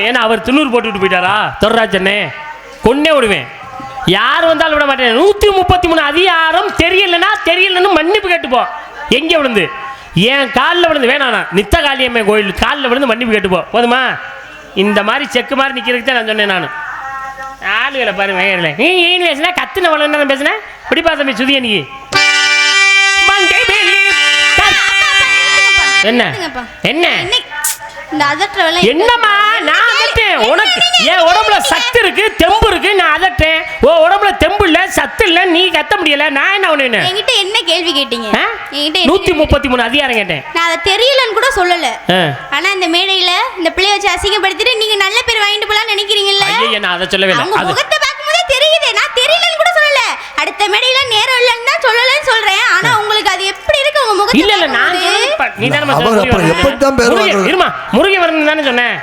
ஏன்னா அவர் திண்ணூறு போட்டுட்டு போயிட்டாரா தொடராஜனே கொன்னே விடுவேன். யார் வந்தாலும் விட மாட்டேன். 133 அதிகாரம் தெரியலன்னு மன்னிப்பு கேட்டுப்போம். எங்கே விழுந்து என் காலில் விழுந்து வேணாண்ணா நித்த காளியம்மை கோயில் காலில் விழுந்து மன்னிப்பு கேட்டுப்போ போதுமா. இந்த மாதிரி செக்கு மாதிரி நிற்கிறதுக்கு தான் நான் சொன்னேன். நான் ஆளுகளை பாருங்க வேகல நீ ஏன்னு பேசுனா கத்துன வளர்ந்து பேசுனேன் பிடிப்பா தம்பி சுதிய நீ என்ன என்ன என்னம்மா நான் அதட்டேன். உனக்கு என் உடம்புல சத்து இருக்கு தெம்பு இருக்கு நான் அதட்டேன். ஓ உடம்புல தெம்பு இல்ல சத்து இல்ல நீ கத்த முடியல. நான் என்ன ஒண்ணு என்கிட்ட என்ன கேள்வி கேட்டீங்க? 133 அதிகாரம் கேட்டேன். நான் அதை தெரியலன்னு கூட சொல்லல. ஆனா இந்த மேடையில இந்த பிள்ளைய வச்சு அசிங்கப்படுத்திட்டு நீங்க நல்ல பேர் வாங்கிட்டு போலாம் நினைக்கிறீங்கல்ல? ஐயா நான் அதை சொல்லவே இல்ல. அது முகத்தை பாக்கும்போதே தெரியுது. நான் தெரியலன்னு கூட சொல்லல. அடுத்த மேடையில நேரம் இல்லன்னு தான் சொல்லலன்னு சொல்றேன். ஆனா உங்களுக்கு அது எப்படி இருக்கு உங்க முகத்தை? இல்ல இல்ல நான் நீ தான அவர் எப்ப தான் பேர் வாங்குறது? இருமா முருகே வரணும் தானே சொன்னேன்.